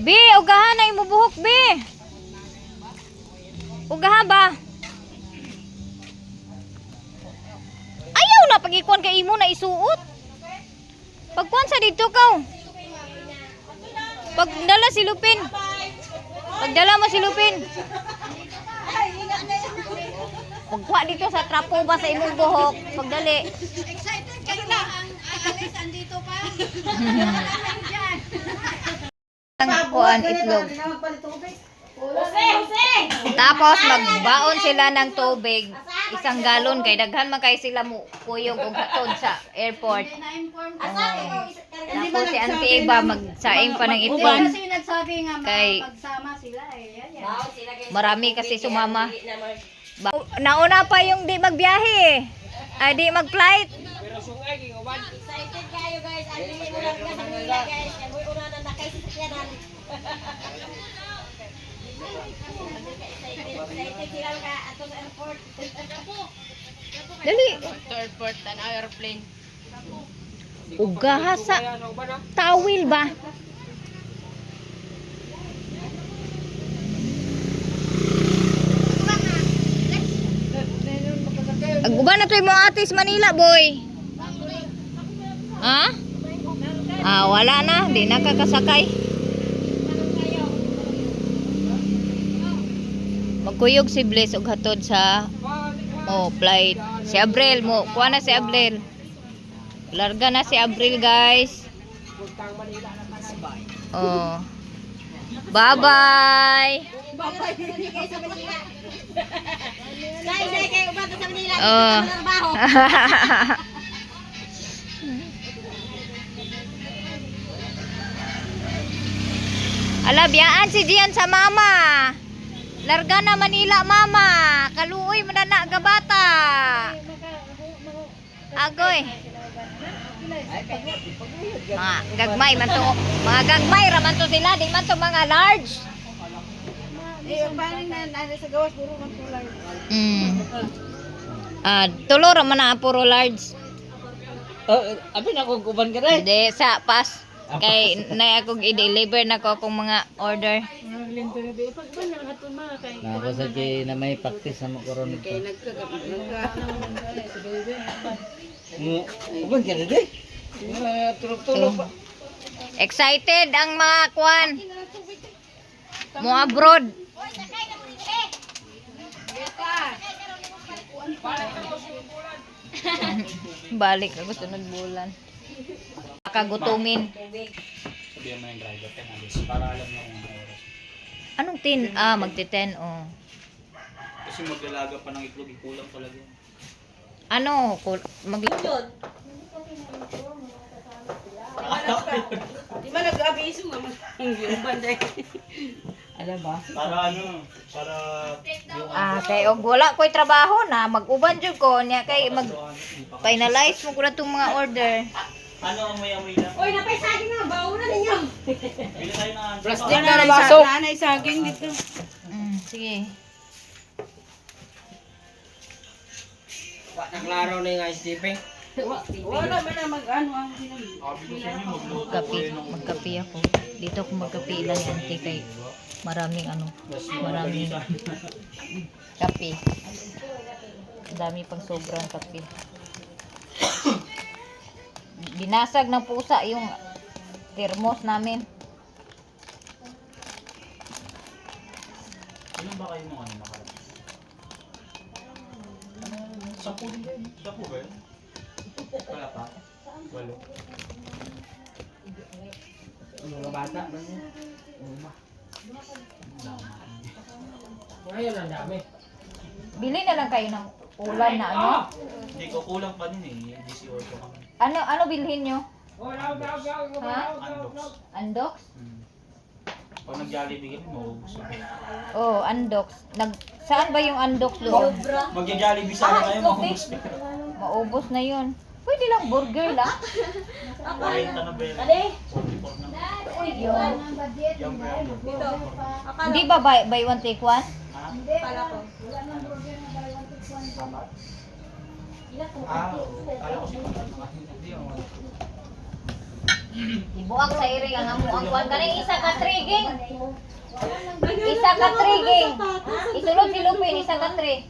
Bi, ugahan na imo buhok, Bi. Ugahan ba? Ayaw na pag-ikuan kay imo na isuot. Pagkuan sa dito ka. Pagdala si Lupin. Pagdala mo si Lupin. Pagkuha dito sa trapo ba sa imong buhok. Pagdali. Excited kayo na. Ang Alice andito pa. Ang kuan itlog. Tapos magbaon sila ng tubig, 1 galon kay daghan man kay sila mo kuyog og hatod sa airport. Tapos si Auntie Eva magsaing pa ng itlog. Kasi nagsabi nga Kay- magsama sila eh. Yan. Marami kasi sumama. Nauna pa yung di magbiyahe. Ay di mag-flight. Excited kayo guys. Ano yung ulang ka sa Manila guys. Kaya mo una na nakay sa sakyanan. Excited sila ka ato sa airport. Dali. To airport and airplane. Ugaha sa tawil ba? Aguban na to yung mga atis Manila, boy. Ha? Ah, wala na. Di nakakasakay. Magkuyog si Bliss og hatod sa flight. Si Abril mo. Kuha na si Abril. Larga na si Abril, guys. Oh. Bye-bye. Guys, kayo ba sa Manila? Oh. Trabaho. Ala, biyaan si Gian sa mama. Larga na Manila, mama. Kaluoy mo na na gabata. Agoy. Mga gagmay man to. Mga gagmay raman to sila. Di man to mga large. Eh, paano na sa gawas puro man kulay. Tulo raman na puro large. Abi na kung kuban ka rin. Hindi, sa pas. Kay na akong i-deliver na ko akong mga order. Nako sa kay na may practice sa makoron ito. Kuban ka rin eh. Tulog-tulog pa. Excited ang mga kwan. Mo abroad. Balik ako sunod bulan. Kagutumin. Sabihan mo yung driver ka na para alam niya kung ano oras. Anong tin? Magti-10 oh. Kasi maglalaga pa ng itlog, ikulang talaga. Ano? Di ba nag-abiso nga yung banday? Alam ba? Para ano, para yung Kay og wala ko'y trabaho na mag-uban jud ko niya kay mag finalize mo ko na tong mga order. ano ang mayamoy lang. Uy, napaisagin na. Bauna ninyo. Bili tayo ng Plastic na na baso. Nanay saging dito. Sige. Wa naklaro na yung ice dipping. Wala man na mag-ano ang Magkape ako. Dito ako magkape lang ni auntie kay maraming maraming kape. Dami pang sobrang kape. Binasag ng pusa yung thermos namin. Ilan ba kayo mga ano nakarap? 10 din. 10 ba yun? Wala pa? 8. Mga bata ba niya? Ngayon ang dami. Bili na lang kayo ng ulan na ano? Hindi ko kulang pa din eh. 18 kami. Ano bilhin nyo? Ha? Unbox. Andox? Pag nag-Jollibee kami, maubos na. Oh, Andox. Saan ba yung Andox doon? Mag-Jollibee sana tayo, maubos na. Maubos na yun. Pwede lang burger lang. 40 na ba yun? 44 na. Yung brand. Hindi ba buy one take one? Ha? Pala ko. Kala ko siya. Ibuak sa iring ang amo ang kuan kanang isa ka triging. Isa ka triging. Isulod si Lupin isa ka tre.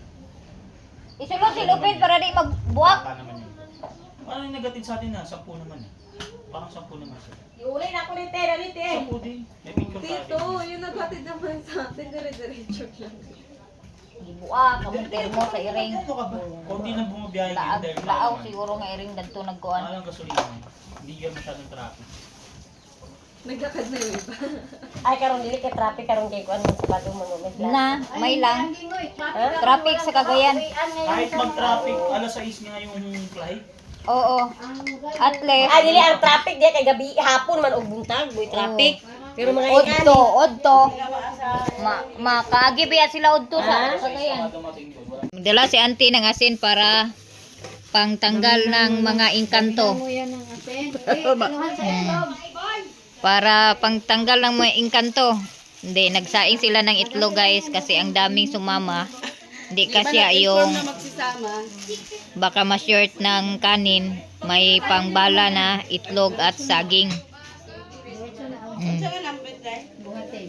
Isulod si Lupin para di magbuak. Bata naman yun. Ano yung negative sa atin na? 10 naman eh. Parang 10 naman siya. Iuli na ako ni Tera ni Tera. 10 din. May picture sa Tito, atin. yung naghatid naman sa atin, dire-diretso lang. Ibuak ang termo sa iring. Ano ka ba? Kunti lang bumabiyahe Laag, dahil laaw siguro nga iring dagto nagkuan. Alang gasolina. Hindi yan masyadong traffic. Nagkakad na yung iba. Ay karon dili kay traffic karon kay kuan sa Pado Monument lang. Na, may lang. Traffic sa Cagayan. Kahit mag-traffic, alas 6 nga yung flight. Oo. At least Ay dili ang traffic di kay gabi hapon man og buntag boy traffic. Pero mga ikan. Odto. Makaagi biya sila odto sa Cagayan. Dumating doon. Wala. Dala si auntie ng asin para pangtanggal ng mga engkanto. Para pangtanggal ng mga engkanto. Hindi, nagsaing sila ng itlog guys kasi ang daming sumama. Hindi kasi yung Magsisama. baka ma-short ng kanin. May pangbala na itlog at saging.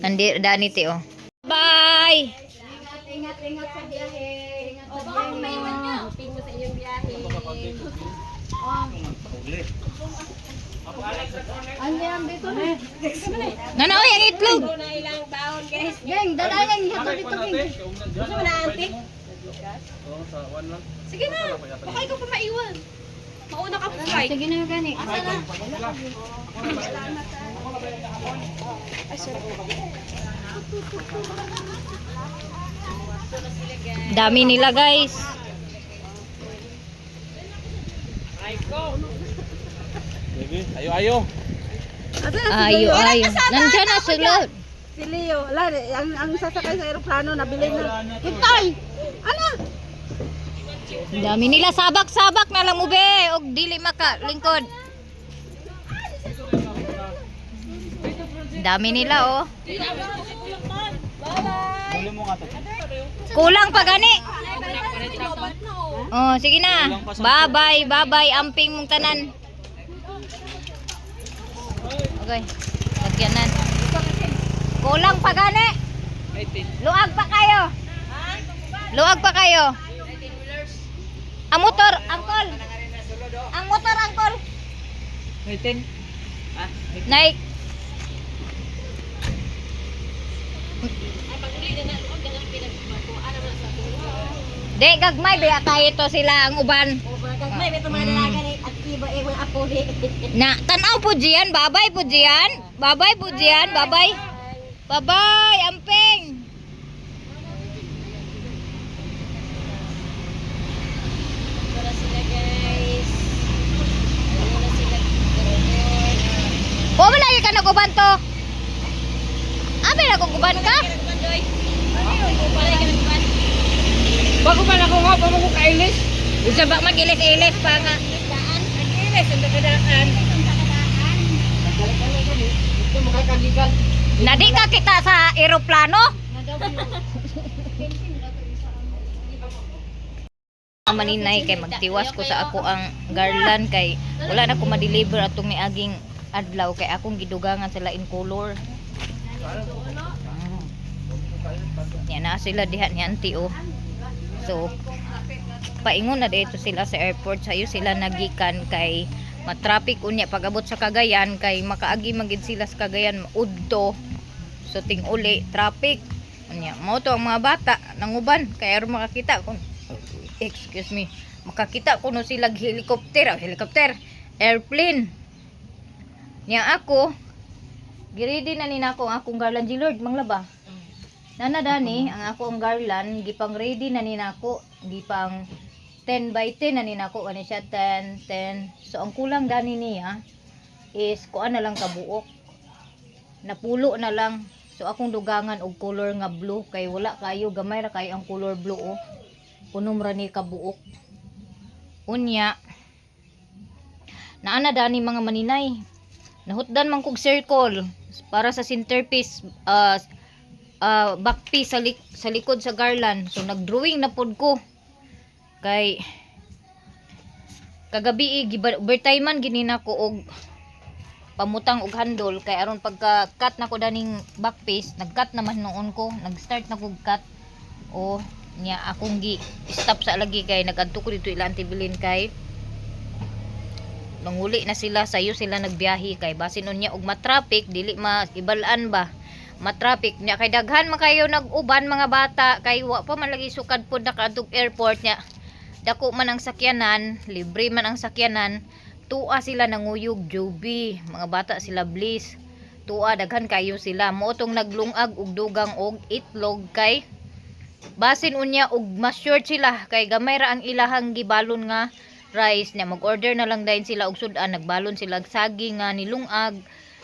Andi, daniti oh. Bye! Ingat sa biyahe. Ingat sa biyahe. Ping mo sa iyong biyahe. Nanaoy ang itlog! Na ilang baon guys. Geng, dadayan niya to dito, geng. Gusto mo na auntie? Sige na. Baka ikaw pa maiwan. Mauna ka po, Kai. Sige na, gani. Asa na? Dami nila guys. Ayo. Ayo. Nandiyan na sulod. Si Leo. Wala, ang sasakay sa aeroplano, nabili na. Hintay! Ano? Dami nila sabak-sabak na lang mo be. Og dili maka lingkod. Dami nila oh. Huli mo nga to. Kulang pa gani. Oh, sige na. Bye-bye, bye-bye amping mong tanan. Okay. Lagyanan. Kulang pa gani. Luag pa kayo. Luag pa kayo. Ang motor, angkol. Ang motor, angkol. Waiting. Nike. De, gagmay ba kahit to sila ang uban. May beto mga dalaga ni at iba eh mga apo ni. Na, tanaw po diyan, babay po diyan. Babay po diyan, babay. Babay, amping. Para sila guys. Wala sila. O, wala ka naguban to. Abi, naguguban ka? Bago pa na ko nga, bago ko kailis. Isa ba mag-ilis-ilis pa nga? Kailis, ang dadaan. Ito makakagigal. Nadi ka kita sa eroplano? Maninay kay magtiwas ko sa ako ang garland kay wala na ko ma-deliver atong niaging adlaw kay akong gidugangan sila in color. Yan na sila diha ni auntie oh. So paingon na dito sila sa airport sayo sila nagikan kay matraffic unya pagabot sa Cagayan kay makaagi magid sila sa Cagayan udto. So ting uli traffic unya mo to ang mga bata nanguban kay aron makakita kun excuse me makakita kuno sila helicopter airplane niya ako giridi na nina ko ang akong garland Lord manglaba nana dani ang akong garland gipang ready na nina ko gipang 10 by 10 na nina ko ani siya 10 so ang kulang dani niya is kuan na lang kabuok napulo na lang so akong dugangan og color nga blue kay wala kayo gamay ra kayo ang color blue oh punom ra ni kabuok unya naana dani mga maninay nahutdan man kog circle para sa centerpiece back piece sa likod sa garland so nagdrawing na pod ko kay kagabi overtime man ginina ko og pamutang og handle kay aron pagka cut na ko daning back piece, nag-cut naman noon ko, nag-start na ko cut. O nya akong gi stop sa lagi kay nagadto ko dito ila antibilin kay nanguli na sila sayo sila nagbiyahe kay basin unya og matraffic dili ibalaan ba matraffic nya kay daghan man kayo nag-uban mga bata kay wa pa man lagi sukad pod nakadtog airport nya dako man ang sakyanan, libre man ang sakyanan, tuwa sila nanguyog Joby, mga bata sila Bliss, tuwa daghan kayo sila mo tong naglungag og dugang og itlog kay basin unya og mas short sila kay gamay ra ang ilahang gibalon nga rice nya mag-order na lang dayon sila og sudan, nagbalon sila og saging nga nilungag,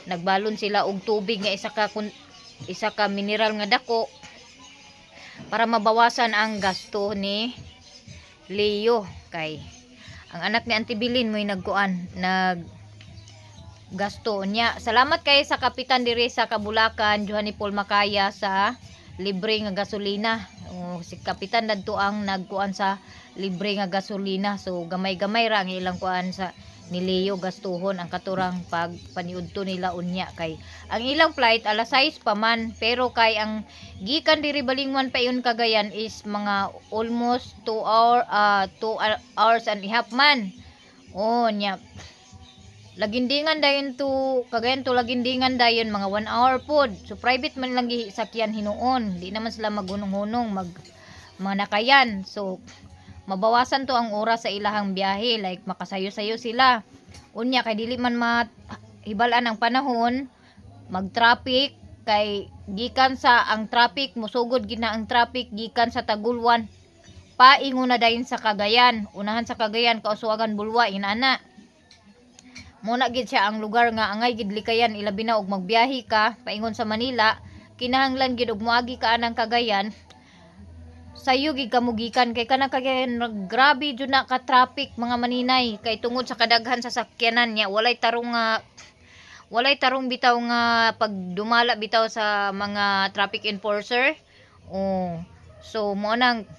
nagbalon sila og tubig nga isa ka mineral nga dako para mabawasan ang gasto ni Leo kay ang anak ni Auntie Bilin mo'y nagkuan gasto niya. Salamat kay sa kapitan diri sa Kabulacan Johanny Paul Macaya sa libre nga gasolina. Si kapitan dadto ang nagkuan sa libre nga gasolina. So gamay-gamay ra ang ilang kuan sa ni Leo gastuhon ang katurang pagpaniudto nila unya kay ang ilang flight alas 6 pa man pero kay ang gikan diri Balingwan payon Cagayan is mga almost 2 hours and a half man. Nya lagindingan dayon to Cagayan to lagindingan dayon mga 1 hour pod. So private man lang sakyan hinuon. Di naman sila magunong-hunong manakayan. So mabawasan to ang oras sa ilahang biyahe like makasayo-sayo sila. Unya kay dili man mahibalan ang panahon, mag-traffic kay gikan sa ang traffic musugod gina ang traffic gikan sa Tagulwan. Paingon na dayon sa Cagayan. Unahan sa Cagayan Kauswagan Bulwa inana. Muna gid siya ang lugar nga angay gid likayan ilabi na og magbiyahe ka paingon sa Manila, kinahanglan gid og moagi ka anang Cagayan. Sayo gid kamugikan kay kanang Cagayan grabe jud na ka traffic mga maninay kay tungod sa kadaghan sa sakyanan niya walay tarong bitaw nga pagdumala bitaw sa mga traffic enforcer. So mo nang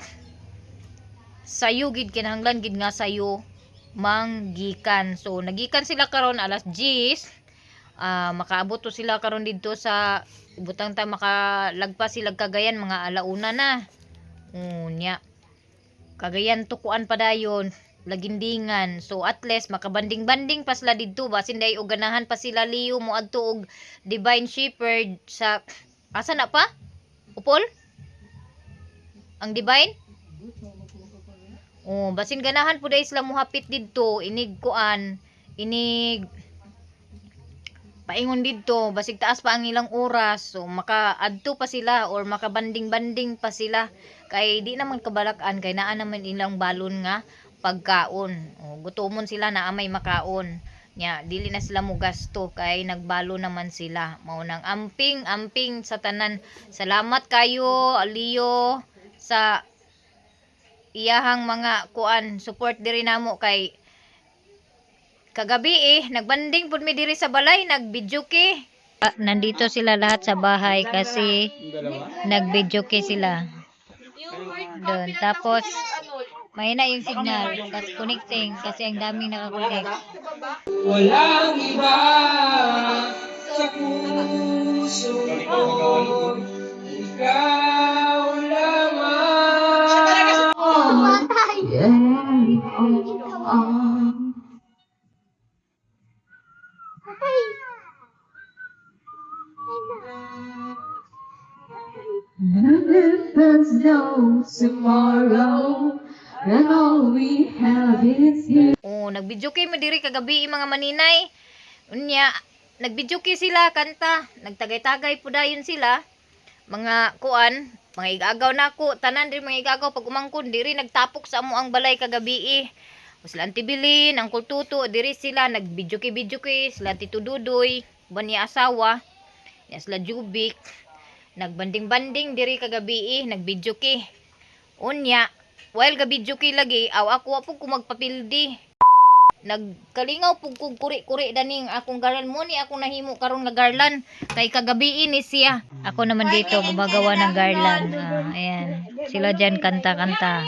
sayo gid kinahanglan gid nga sayo manggikan. So nagikan sila karon alas 10. Makaabot to sila karon didto sa butang ta makalagpas sila Cagayan mga alauna na. Nya Cagayan tukuan pa dayon lagindingan. So at least makabanding-banding pa sila didto basin day og ganahan pa sila Leo mo adto og Divine Shepherd sa asa na pa? Upol? Ang Divine? Basin ganahan po day sila muhapit didto inig paingon didto basig taas pa ang ilang oras. So makaadto pa sila or makabanding-banding pa sila kay di naman kabalakan kay naa naman ilang balon nga pagkaon. Gutomon sila na amay makaon. Nya dili na sila mo gasto kay nagbalo naman sila. Mao nang amping sa tanan. Salamat kayo Leo sa iyahang mga kuan support diri namo kay kagabi nagbanding pud mi diri sa balay nagbidyuke. Nandito sila lahat sa bahay kasi nagbidyuke sila. Doon. Tapos mahina yung signal kasi connecting kasi ang daming nakakonect. Walang iba sa puso ko, ikaw lamang. There's no tomorrow, and all we have is you. Nagbidyuke mo diri kagabi mga maninay. Unya, nagbidyuke sila kanta, nagtagay-tagay po dayon sila. Mga kuan, mga igagaw nako, tanan diri mga igagaw pag umangkon diri nagtapok sa amo ang balay kagabi. Sila Auntie Bilin, Uncle Tuto, diri sila nagbidyuke sila Tito Dudoy, bani asawa, ya sila Jubik. Nagbanding-banding diri kagabi nagbidyuke. Unya, while gabidyuke lagi, ako po ko magpapildi. Nagkalingaw po kong kuri-kuri daning akong garlan mo ni akong nahimo karong nagarlan kay kagabi ni siya. Ako naman dito gumagawa ng garlan. Ayan, sila dyan kanta-kanta.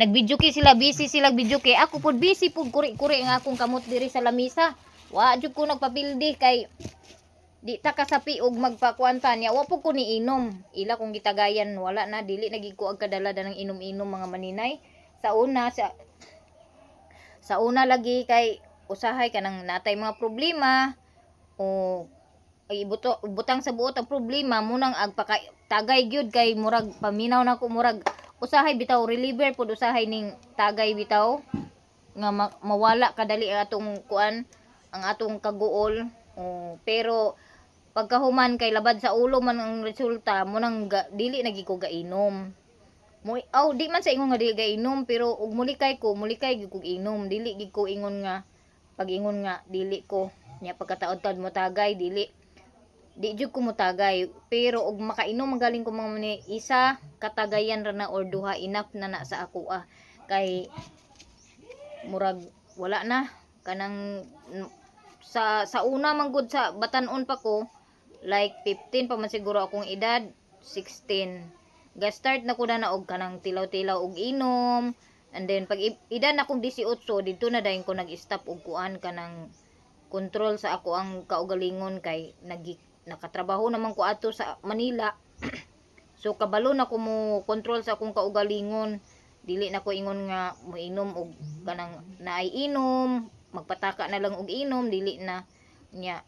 Nagbidyuke sila, busy sila bidyuke. Ako po busy po kuri-kuri ang akong kamot diri sa lamisa. Wa jud ko nagpapildi kay di ta kasapi og magpakuanta niya. Wa po ko ni inom. Ila kung gitagayan wala na dili nagig ko ag kadalada ng inom-inom mga maninay. Sa una lagi kay usahay kanang natay mga problema o ay butang sa buot ang problema munang tagay gyud kay murag paminaw na ko murag usahay bitaw reliever pud usahay ning tagay bitaw nga mawala kadali ang atong kuan ang atong kaguol. Pero pagkahuman kay labad sa ulo man ang resulta munang dili nagi ko gainom. Di man sa ingon nga dili gainom pero ug mulikay gyud ko inom dili gid ko ingon nga pag-ingon nga dili ko nya pagkataod-taod mo tagay di jud ko mo tagay pero ug makainom magaling ko mga isa katagayan ra na or duha enough na sa ako kay murag wala na kanang sa una man gud sa batan-on pa ko like 15 pa man siguro akong edad 16 ga-start na ko na og kanang tilaw-tilaw og inom and then pag edad na akong 18 dito na dayon ko nag-stop og kuan kanang control sa ako ang kaugalingon kay nakatrabaho naman ko ato sa Manila so kabalo na ko mo control sa akong kaugalingon dili na ko ingon nga moinom og kanang naay inom magpataka na lang og inom dili na nya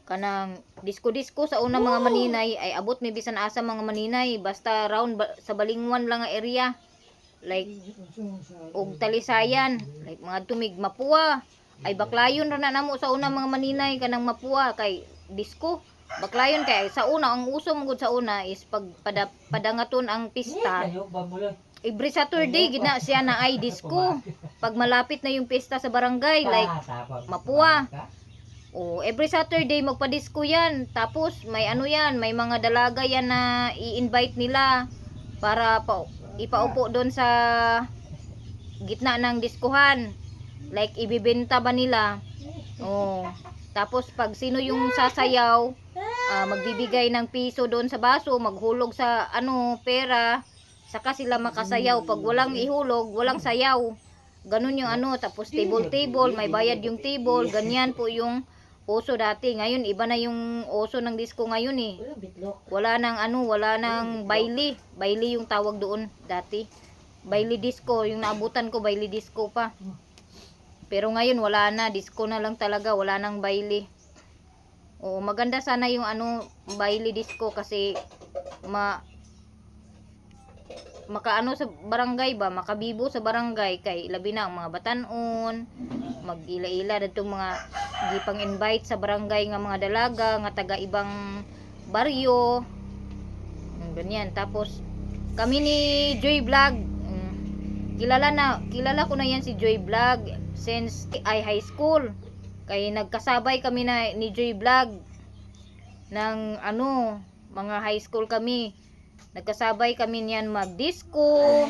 kanang disko sa una mga maninay ay abot mi bisan asa mga maninay basta round sa balingwan lang nga area like og Talisayan like mga tumig Mapua ay baklayon ra na namo sa una mga maninay kanang Mapua kay disko baklayon kay sa una ang uso mong sa una is pag padangaton ang pista every Saturday gina siya na ay disco pag malapit na yung pista sa barangay like Mapua every Saturday magpa-disco yan tapos may yan may mga dalaga yan na i-invite nila para ipaupo doon sa gitna ng diskuhan like ibibenta ba nila tapos pag sino yung sasayaw magbibigay ng piso doon sa baso maghulog sa pera saka sila makasayaw pag walang ihulog walang sayaw ganun yung tapos table may bayad yung table ganyan po yung uso dati ngayon iba na yung uso ng disco ngayon wala nang baili yung tawag doon dati baili disco yung naabutan ko baili disco pa pero ngayon wala na disco na lang talaga wala nang baili maganda sana yung baili disco kasi makaano sa barangay ba makabibo sa barangay kay labi na ang mga batan-on mag-ila-ila datong mga gipang invite sa barangay nga mga dalaga nga taga ibang baryo ganyan tapos kami ni Joy Vlog kilala ko na yan si Joy Vlog since ay high school kay nagkasabay kami na ni Joy Vlog ng mga high school kami nagkasabay kami niyan mag-disco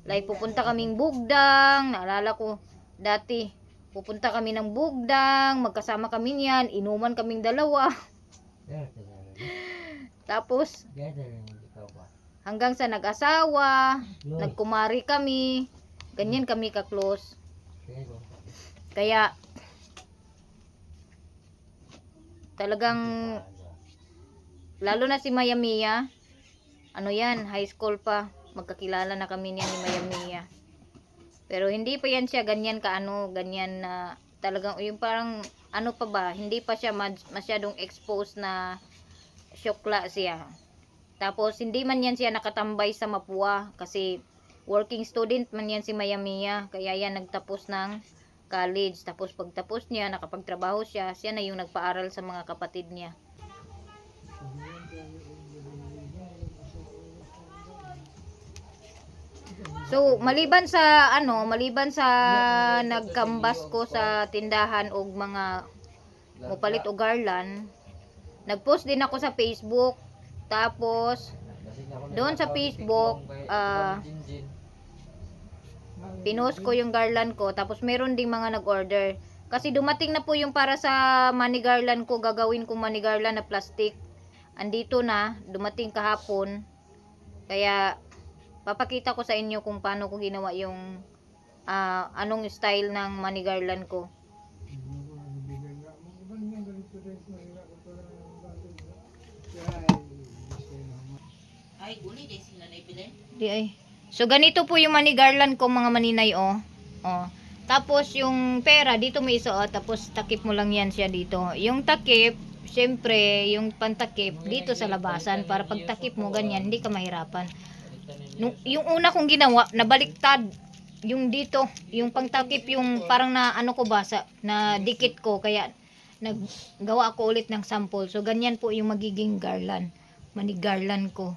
like pupunta kaming bugdang naalala ko dati pupunta kami ng bugdang magkasama kami niyan inuman kaming dalawa tapos hanggang sa nag-asawa nagkumari kami ganyan kami ka-close kaya talagang lalo na si Maya Mia yan high school pa magkakilala na kami niyan ni Maya Mia pero hindi pa yan siya ganyan ganyan na talagang yung parang pa ba hindi pa siya masyadong exposed na syokla siya tapos hindi man yan siya nakatambay sa Mapua kasi working student man yan si Maya Mia kaya yan nagtapos ng college tapos pagtapos niya nakapagtrabaho siya na yung nagpaaral sa mga kapatid niya. So maliban sa nagkambas ko sa tindahan og mga mopalit og garland nagpost din ako sa Facebook tapos doon sa Facebook pinost ko yung garland ko tapos meron ding mga nag-order kasi dumating na po yung para sa money garland ko gagawin kong money garland na plastic andito na dumating kahapon kaya papakita ko sa inyo kung paano ko ginawa yung anong style ng money garland ko Di ay. So ganito po yung money garland ko mga maninay oh. Oh. Tapos yung pera dito may isuot tapos takip mo lang yan siya dito. Yung takip, syempre yung pantakip dito sa labasan para pag takip mo ganyan hindi ka mahirapan. Yung una kong ginawa, nabaliktad. Yung dito, yung pangtakip yung parang na ano ko ba sa na dikit ko kaya naggawa ako ulit ng sample. So ganyan po yung magiging garland. Money garland ko.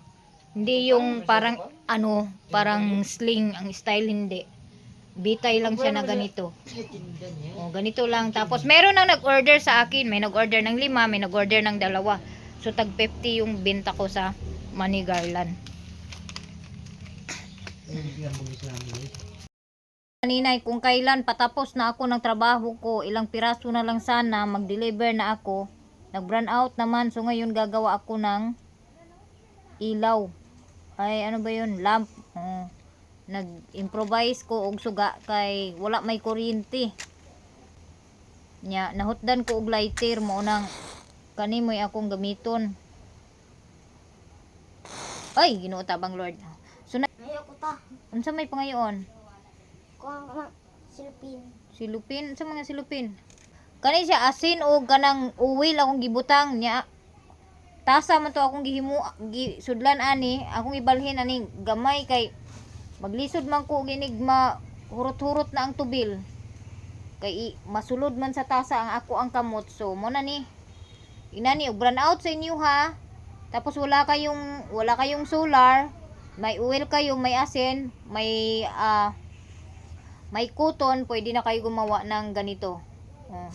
Hindi yung parang ano, parang sling ang style hindi. Bitay lang siya na ganito. Oh, ganito lang. Tapos meron nang nag-order sa akin. May nag-order ng 5, may nag-order ng 2. So tag 50 yung benta ko sa money garland. Kaninay, kung kailan patapos na ako ng trabaho ko, ilang piraso na lang sana, mag-deliver na ako. Nag-brand out naman, so ngayon gagawa ako ng ilaw. Ay, ano ba yun? Lamp. Nag-improvise ko og suga kay wala may kuryente. Nya, nahutdan ko og lighter mo nang kani mo'y akong gamiton. Ay, Ginoo tabang Lord. So, Ayoko ta. unsa may pangayoon? Kuha ka silpin. Silupin? Sa mga silupin? Kani siya asin o kanang uwil akong gibutang niya. Tasa man to akong gihimu sudlan ani, akong ibalhin ani gamay kay maglisod man ko ginig hurot-hurot na ang tubil. Kay masulod man sa tasa ang ako ang kamot. So mo na ni. Inani og brand out sa inyo ha. Tapos wala kayong solar, may oil kayo, may asin, may cotton, pwede na kayo gumawa ng ganito. Oh.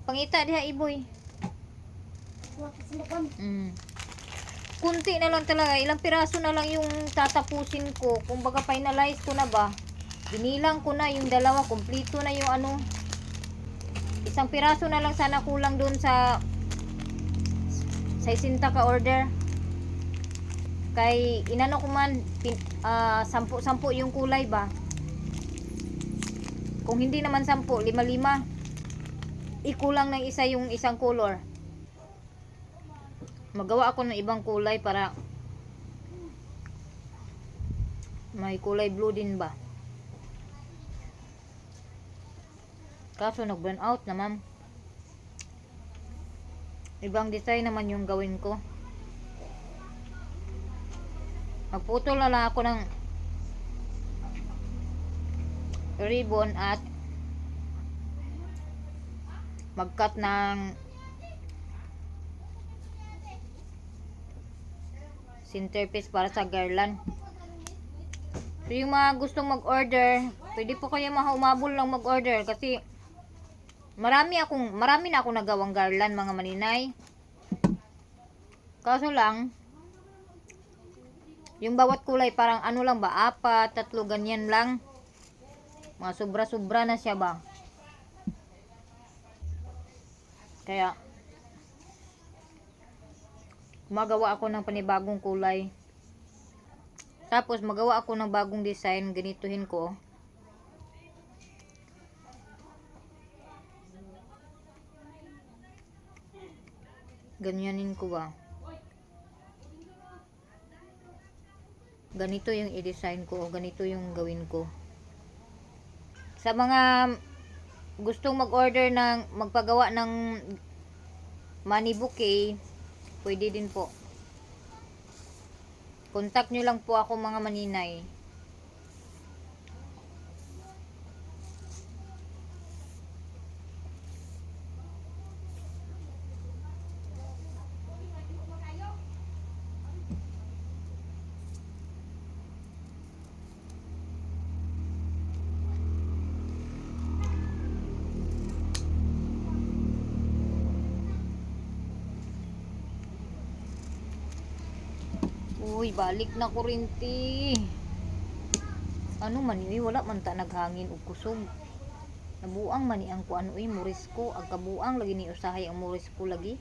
Pangita diha iboy. Kunti na lang talaga, ilang piraso na lang yung tatapusin ko. Kung baga finalize ko na ba, binilang ko na yung 2, kompleto na yung ano. Isang piraso na lang sana kulang dun sa 60 ka order. Kay inano ko man 10 yung kulay ba. Kung hindi naman 10, 5 ikulang ng isa yung isang color. Magawa ako ng ibang kulay para may kulay blue din ba. Kaso nag-burn out naman. Ibang design naman yung gawin ko. Magputol na lang ako ng ribbon at mag-cut ng centerpiece para sa garland. So yung mga gustong mag-order, pwede po kayo umabol lang mag-order kasi marami na akong nagawang garland mga maninay. Kaso lang yung bawat kulay parang ano lang ba, 4, 3 ganyan lang. Mga sobra-sobra na siya ba. Kaya magawa ako ng panibagong kulay. Tapos magawa ako ng bagong design, ganituhin ko. Ganyanin ko ba. Ganito yung i-design ko, ganito yung gawin ko. Sa mga gustong mag-order ng magpagawa ng money bouquet, pwede din po. Contact nyo lang po ako mga maninay. Uy, balik na kurinti. Ano man yun, wala man ta naghangin og kusog. Nabuang man ni ang kuan uy, muris ko. Ang kabuang lagi ni usahay ang muris ko lagi.